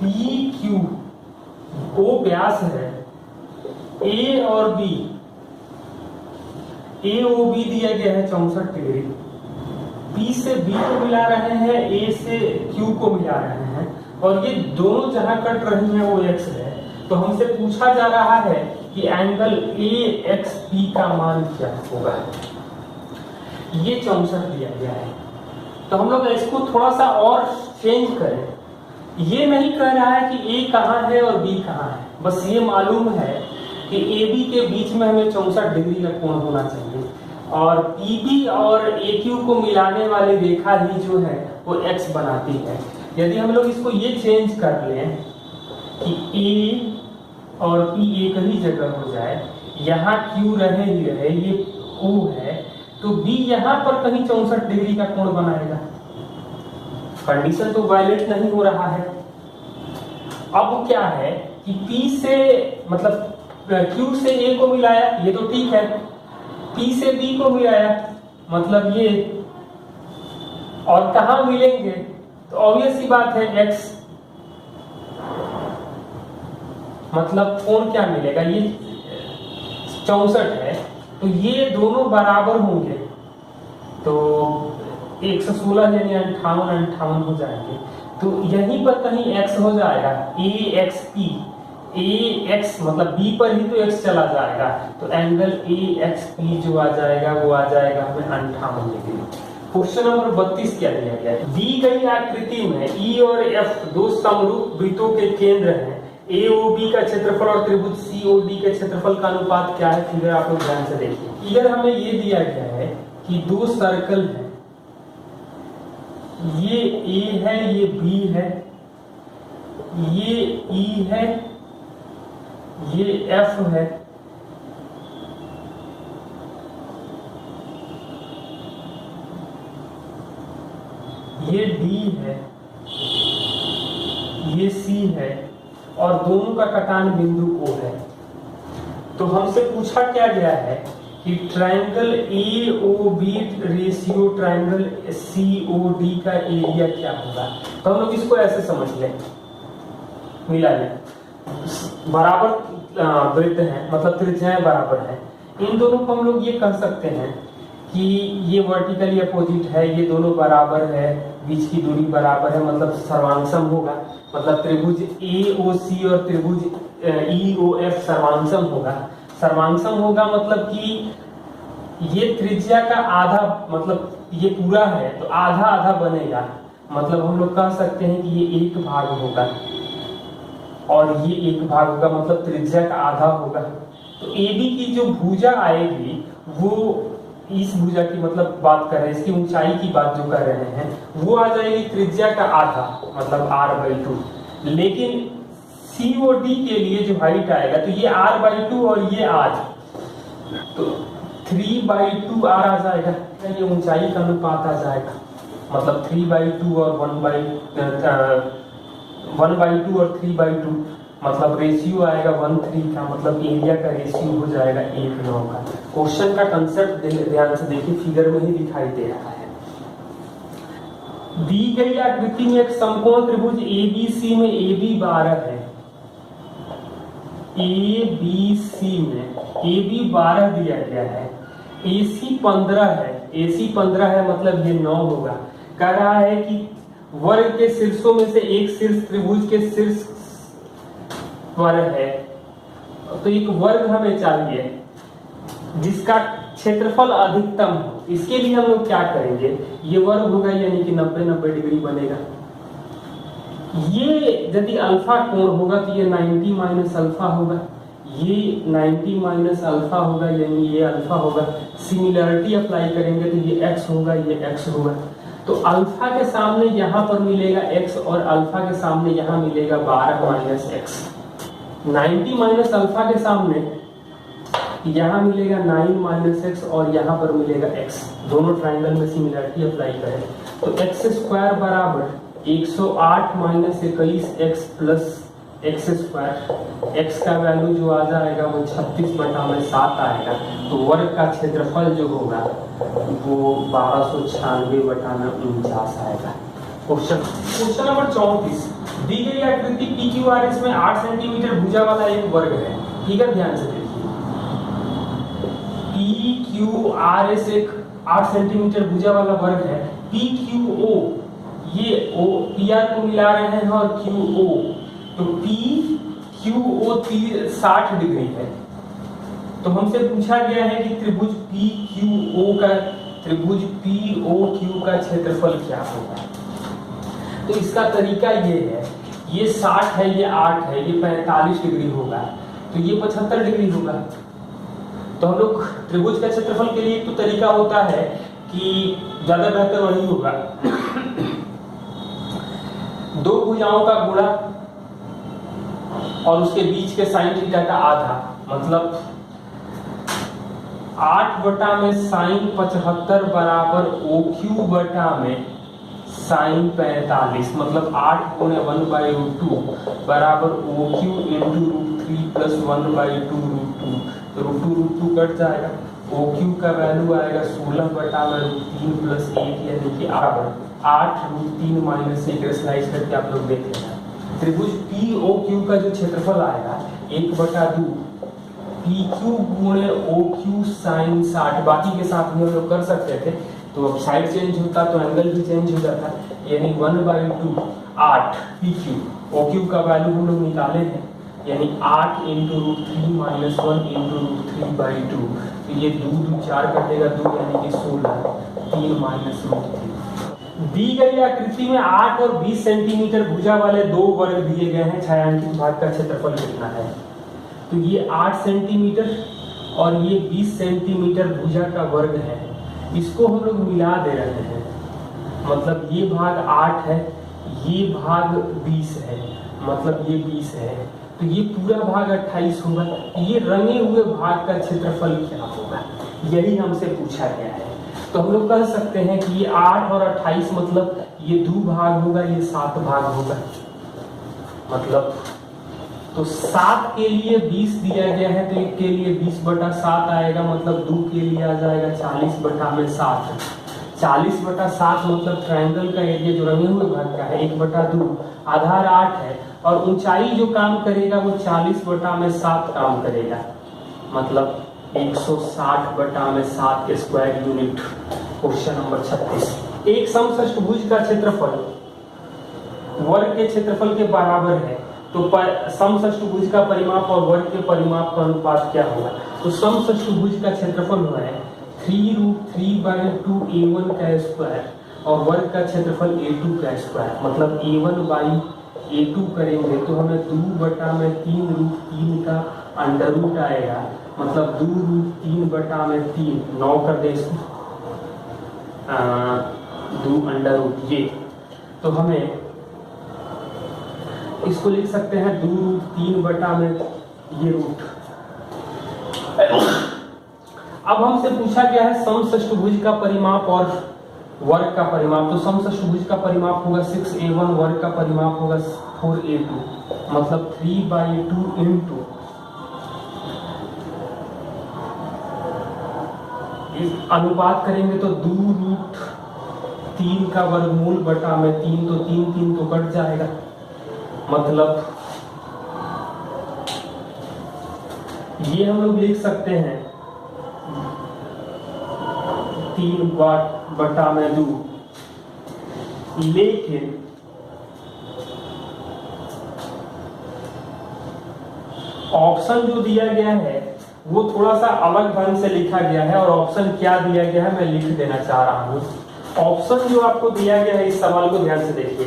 P Q O व्यास है, ए और B, ए O B दिया गया है 64 डिग्री, पी से बी को मिला रहे हैं, ए से क्यू को मिला रहे हैं, और ये दोनों जहां कट रही हैं वो एक्स है। तो हमसे पूछा जा रहा है कि एंगल ए एक्स पी का मान क्या होगा। ये 64 दिया गया है। तो हम लोग इसको थोड़ा सा और चेंज करें। ये नहीं कह रहा है कि ए कहाँ है और बी कहाँ है, बस ये मालूम है कि ए बी के बीच में हमें 64 डिग्री का कोण होना चाहिए, और पी बी और ए क्यू को मिलाने वाली रेखा ही जो है वो एक्स बनाती है। यदि हम लोग इसको ये चेंज कर लें कि ए और पी एक ही जगह हो जाए, यहाँ क्यू रहे ही रहे, ये ओ है, तो बी यहाँ पर कहीं 64 डिग्री का कोण बनाएगा। कंडीशन तो वायलेट नहीं हो रहा है। अब क्या है कि पी से मतलब क्यू से ए को मिलाया, ये तो ठीक है, पी से बी को मिलाया मतलब ये, और कहां मिलेंगे, तो ऑब्वियस सी बात है एक्स, मतलब कोण क्या मिलेगा, ये 64 है, तो ये दोनों बराबर होंगे, तो 116 यानी 58 हो जाएंगे। तो यहीं पर कहीं x हो जाएगा, ए एक्स पी, ए एक्स मतलब b पर ही तो x चला जाएगा, तो एंगल ए एक्स पी जो आ जाएगा वो आ जाएगा हमें 58 डिग्री। क्वेश्चन नंबर 32 क्या दिया गया है, दी गई आकृति में E और F दो समरूप वृत्तों के केंद्र हैं, AOB का क्षेत्रफल और त्रिभुज COD के क्षेत्रफल का अनुपात क्या है। फिगर आप लोग ध्यान से देखिए। फिगर हमें ये दिया गया है कि दो सर्कल है, ये A है, ये B है, ये E है, ये F है, ये D है, ये C है, और दोनों का कटान बिंदु O है। तो हमसे पूछा क्या गया है कि triangle AOB ratio triangle COD का एरिया क्या होगा। तो हम लोग इसको ऐसे समझ लें, मिला लें, बराबर वृत्त है, मतलब त्रिज्याएं बराबर है। इन दोनों को हम लोग ये कह सकते हैं कि ये वर्टिकली अपोजिट है, ये दोनों बराबर है, बीच की दूरी बराबर है, मतलब सर्वांगसम होगा, मतलब त्रिभुज AOC और त्रिभुज EOF सर्वांगसम होगा। सर्वांगसम होगा मतलब कि ये त्रिज्या का आधा, मतलब ये पूरा है तो आधा आधा बनेगा, मतलब हम लोग कह सकते हैं कि ये एक भाग होगा और ये एक भाग होगा, मतलब त्रिज्या का आधा होगा। तो AB की जो भुजा आएगी वो इस भुजा की मतलब बात कर रहे हैं, इसकी ऊंचाई की बात जो कर रहे हैं, वो आ जाएगी त्रिज्या का आधा, मतलब r/2। लेकिन COD के लिए जो हाइट आएगा तो ये r/2 और ये r, तो 3/2 r आ जाएगा, ये ऊंचाई का अनुपात आ जाएगा, मतलब 3/2 और 1/2 और 3/2, मतलब रेशियो आएगा 1:3 का, मतलब एरिया का रेशियो हो जाएगा 1:9 का। क्वेश्चन का कंसेप्ट ध्यान से देखिए, फिगर में ही दिखाई दे रहा है। दी गई आकृति में एक समकोण त्रिभुज ABC में AB 12 है, ABC में AB 12 दिया गया है, AC 15 है, AC 15 है मतलब ये 9 होगा। कह रहा है कि वर्ग के शीर्षों में से एक शीर्ष त्रिभुज के शीर्ष पर है, तो एक वर्ग हमें चाहिए जिसका क्षेत्रफल अधिकतम हो। इसके लिए हम लोग क्या करेंगे, ये वर्ग होगा यानी कि 90 डिग्री बनेगा। ये यदि अल्फा कोण होगा तो ये 90 माइनस अल्फा होगा, ये 90 माइनस अल्फा होगा यानी ये अल्फा होगा। सिमिलरिटी अप्लाई करेंगे तो ये x होगा, ये x होगा। तो अल्फा के सामने यहाँ पर मिलेगा x और अल्फा के सामने यहाँ मिलेगा 12 माइनस x। 90 माइनस अल्फा के सामने यहाँ मिलेगा 9 माइनस एक्स और यहाँ पर मिलेगा x। दोनों ट्राइंगल में सिमिलरिटी अप्लाई करें तो x स्क्वायर बराबर 108 minus 21x plus x square. X का वैल्यू जो आ जाएगा वो 36/7 आएगा। तो वर्ग का क्षेत्रफल जो होगा वो 1296/49 आएगा। क्वेश्चन नंबर 34, दी गई आकृति PQRS में 8 सेंटीमीटर भुजा वाला एक वर्ग है। ठीक है, ध्यान से देखिए, PQRS एक 8 सेंटीमीटर भुजा वाला वर्ग है। PQO, ये O PR को मिला रहे हैं और QO, तो PQO 60 डिग्री है। तो हमसे पूछा गया है कि त्रिभुज POQ का क्षेत्रफल क्या होगा। तो इसका तरीका ये है, ये 60 है, ये 8 है, ये 45 डिग्री होगा, तो ये 75 डिग्री होगा। तो हम लोग त्रिभुज का क्षेत्रफल के लिए तो तरीका होता है कि ज्यादा बेहतर वही होगा, दो भुजाओं का गुणा और उसके बीच के साइन थीटा का आधा, मतलब 8 बटा में साइन 75 बराबर OQ बटा में साइन 45, मतलब 8 गुणे 1/√2 बराबर OQ इंटू √3 प्लस 1/2√2, तो √2 कट जाएगा। OQ का वैल्यू आएगा 16 बटा में √3 प्लस 1, यानी कि 8 √3 माइनस 1, रेशनलाइज करके आप लोग देख लेना। त्रिभुज POQ का जो क्षेत्रफल आएगा 1/2 PQ गुणे OQ साइन 60, बाकी के साथ भी हम लोग कर सकते थे, तो अब साइड चेंज होता तो एंगल भी चेंज हो जाता, यानी 1/2 8 PQ, OQ का वैल्यू हम लोग निकाले हैं, यानी 8 इंटू √3 माइनस 1 इंटू √3/2, तो ये 2 4 कटेगा 2, यानी कि 16, 3 माइनस √3। दी गई आकृति में 8 और 20 सेंटीमीटर भुजा वाले दो वर्ग दिए गए हैं। छायांकित भाग का क्षेत्रफल कितना है? तो ये 8 सेंटीमीटर और ये 20 सेंटीमीटर भुजा का वर्ग है, इसको हम लोग मिला दे रहे हैं, मतलब ये भाग 8 है, ये भाग 20 है, मतलब ये 20 है, तो ये पूरा भाग 28 होगा। ये रंगे हुए भाग का क्षेत्रफल क्या होगा, यही हमसे पूछा गया है। तो हम लोग कह सकते हैं कि ये 8 और 28, मतलब ये 2 भाग होगा, ये 7 भाग होगा, मतलब तो 7 के लिए 20 दिया गया है, तो 1 के लिए 20/7 आएगा, मतलब 2 के लिए आ जाएगा 40/7। 40/7 मतलब ट्रायंगल का एरिया जो रंगे हुए भाग का है 1/2, आधार 8 है, और ऊंचाई जो काम करेगा वो 40/7 काम करेगा, मतलब 160/7 के स्क्वायर यूनिट। क्वेश्चन नंबर 36, एक समषष्ठभुज का क्षेत्रफल वर्ग के क्षेत्रफल के बराबर है, तो समषष्ठभुज का परिमाप और वर्ग के परिमाप का अनुपात क्या होगा? तो समषष्ठभुज का क्षेत्रफल हुआ है 3√3/2 A1 का स्क्वायर और वर्ग का क्षेत्रफल A2 का स्क्वायर, मतलब A1/A2 करेंगे तो हमें 2/3√3 का अंडर रूट आएगा, मतलब 2√3/3, 9 कर दे इसको, 2 अंडर रूट ये, तो हमें इसको लिख सकते हैं 2√3 ये रूट। अब हमसे पूछा गया है समषष्ठभुज का परिमाप और वर्ग का परिमाप, तो समषष्ठभुज का परिमाप होगा 6A1, वर्ग का परिमाप होगा 4A2, मतलब 3/2 इंटू इस अनुपात करेंगे तो 2√3 का वर्गमूल बटा में 3, तो 3 तो कट जाएगा, मतलब ये हम लोग लिख सकते हैं 3/2, लेकिन ऑप्शन जो दिया गया है वो थोड़ा सा अलग ढंग से लिखा गया है, और ऑप्शन क्या दिया गया है मैं लिख देना चाह रहा हूं। ऑप्शन जो आपको दिया गया है, इस सवाल को ध्यान से देखिए,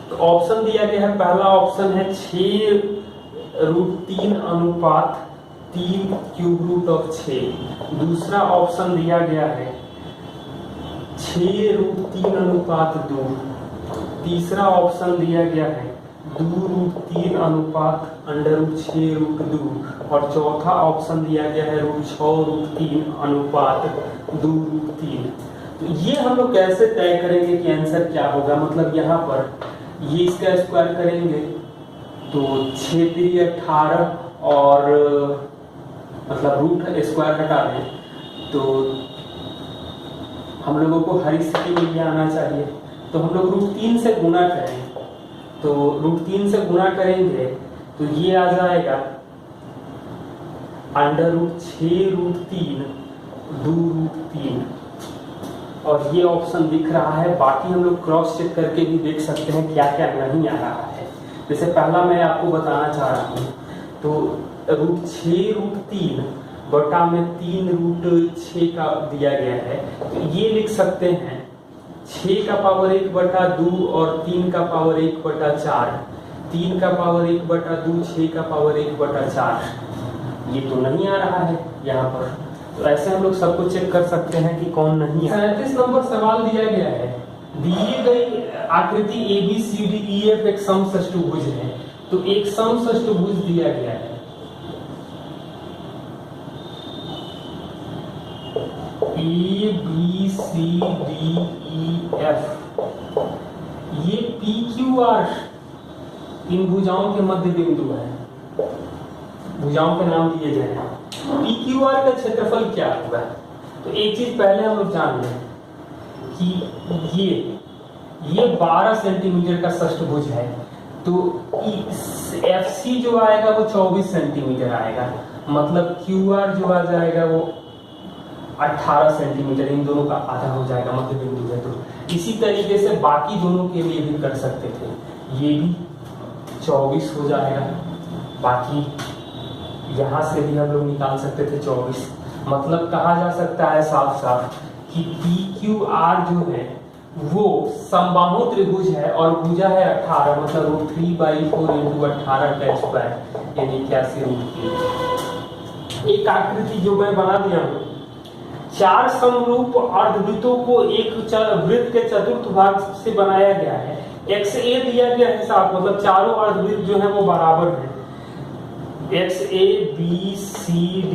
तो ऑप्शन दिया गया है, पहला ऑप्शन है 6√3/3 क्यूब रूट ऑफ 6, दूसरा ऑप्शन दिया गया है 6√3/2, तीसरा ऑप्शन दिया गया है 2√3/√6√2, और चौथा ऑप्शन दिया गया है 6√3/2√3। तो ये हम लोग कैसे तय करेंगे कि आंसर क्या होगा? मतलब यहाँ पर ये इसका स्क्वायर करेंगे तो 6×3 = 18, और मतलब रूट स्क्वायर हटा दें तो हम लोगों को हर स्थिति में ये आना चाहिए, तो हम लोग √3 से गुणा करें तो √3 से गुणा करेंगे तो ये आ जाएगा √6√3 2√3, और ये ऑप्शन दिख रहा है। बाकी हम लोग क्रॉस चेक करके भी देख सकते हैं क्या क्या नहीं आ रहा है। जैसे पहला मैं आपको बताना चाह रहा हूँ, तो √6√3 बटा में 3√6 का दिया गया है, तो ये लिख सकते हैं 6 का पावर 1/2 और 3 का पावर 1/4, 3 का पावर 1/2, 6 का पावर 1/4। ये तो नहीं आ रहा है यहाँ पर, तो ऐसे हम लोग सब कुछ चेक कर सकते हैं कि कौन नहीं है। 37 नंबर सवाल दिया गया है, दिए गई आकृति ABCDEF एक समषष्टभुज है, तो एक समषष्टभुज दिया गया है। ABCDEF, ये PQR इन भुजाओं के मध्य बिंदु है, भुजाओं के नाम दिए गए हैं। PQR का क्षेत्रफल क्या होगा? तो एक चीज पहले हम लोग जान लें कि ये 12 सेंटीमीटर का षष्ठभुज है, तो FC जो आएगा वो 24 सेंटीमीटर आएगा, मतलब QR जो आ जाएगा वो 18 सेंटीमीटर, इन दोनों का आधा हो जाएगा, मध्य बिंदु है। तो इसी तरीके से बाकी दोनों के लिए भी कर सकते थे, ये भी 24 हो जाएगा, बाकी यहाँ से भी हम लोग निकाल सकते थे 24। मतलब कहा जा सकता है साफ साफ कि PQR जो है वो समबाहु त्रिभुज है और भुजा है 18, मतलब √3/4 × 18 का स्क्वायर, यानी 81√3। एक आकृति जो मैं बना दिया हूँ, 4 समरूप अर्धवृत्तों को एक वृत्त के चतुर्थ भाग से बनाया गया है। XA दिया गया है साफ, मतलब चारों अर्धवृत्त जो है वो बराबर है, XABCD।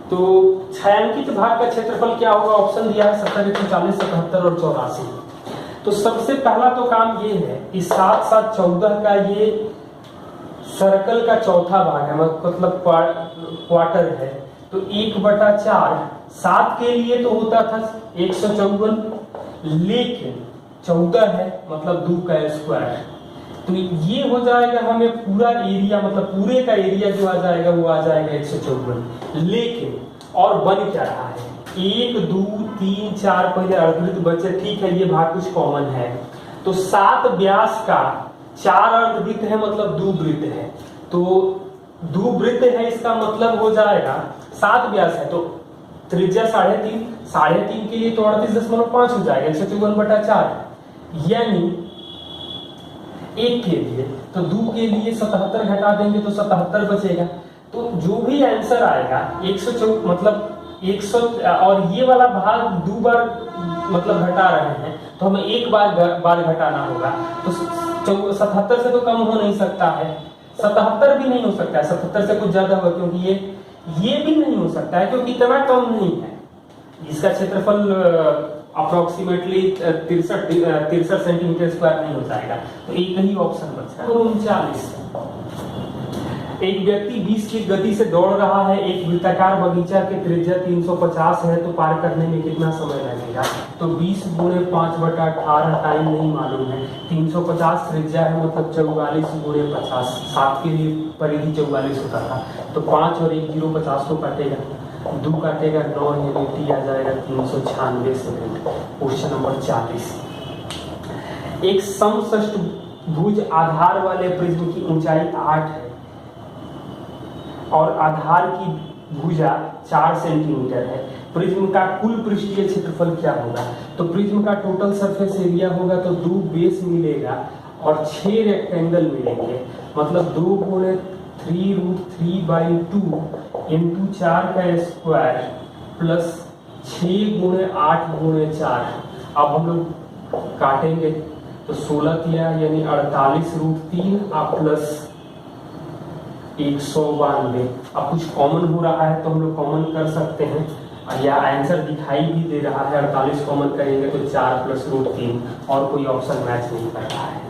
तो छायांकित भाग का क्षेत्रफल क्या होगा? ऑप्शन दिया है 70, 140, 77 और 84। तो सबसे पहला तो काम ये है कि 7, 7, 14 का ये सर्कल का चौथा भाग है, मतलब क्वार्टर है, तो 1/4 7 के लिए तो होता था 154, लेकिन 14 है मतलब 2 का स्क्वायर, तो ये हो जाएगा हमें पूरा एरिया, मतलब पूरे का एरिया जो आ जाएगा वो आ जाएगा 154। लेकिन और बन क्या रहा है? 1, 2, 3, 4 पहले अर्धवृत्त बचे, ठीक है, ये भाग कुछ कॉमन है, तो 7 व्यास का 4 अर्धवृत्त है, मतलब 2 वृत्त है, तो 2 वृत्त है, इसका मतलब हो जाएगा 7 व्यास है तो त्रिज्या 3.5, 3.5 के लिए तो 38.5 हो जाएगा, 154/4, यानी 1 के लिए, तो 2 के लिए 77 घटा देंगे तो 77 बचेगा। तो जो भी आंसर आएगा 104, मतलब 100, और ये वाला भाग 2 बार मतलब घटा रहे हैं, तो हमें 1 बार घटाना होगा, तो 77 से तो कम हो नहीं सकता है, 77 भी नहीं हो सकता है, 77 से कुछ ज्यादा होगा, क्योंकि ये भी नहीं हो सकता है क्योंकि इतना कम नहीं है। इसका क्षेत्रफल अप्रोक्सीमेटली 63 सेंटीमीटर स्क्वायर नहीं हो जाएगा, तो एक ही ऑप्शन बचा है। 39, एक व्यक्ति 20 की गति से दौड़ रहा है, एक वृत्ताकार बगीचा के त्रिज्या 350 है, तो पार करने में कितना समय लगेगा? तो 20 × 5/18 टाइम नहीं मालूम है, 350 त्रिज्या है, मतलब 44 × 50, 7 के लिए परिधि 44 होता था, तो 5 और 1 0 50 को काटेगा, 2 काटेगा 9, ये आ जाएगा 396 सेकंड। क्वेश्चन नंबर 40, एक समषष्टभुज आधार वाले प्रिज्म की ऊंचाई 8 है और आधार की भुजा 4 सेंटीमीटर है, प्रिज्म का कुल पृष्ठीय क्षेत्रफल क्या होगा? तो प्रिज्म का टोटल सरफेस एरिया होगा, तो 2 बेस मिलेगा और 6 रेक्टेंगल मिलेंगे, मतलब 2 × 3√3/2 × 4 का स्क्वायर प्लस 6 × 8 × 4। अब हम लोग काटेंगे तो 16 किया, यानी 48√3 प्लस 192। अब कुछ कॉमन हो रहा है तो हम लोग कॉमन कर सकते हैं, या आंसर दिखाई भी दे रहा है, 48 कॉमन करेंगे तो 4 + √3, और कोई ऑप्शन मैच नहीं कर रहा है।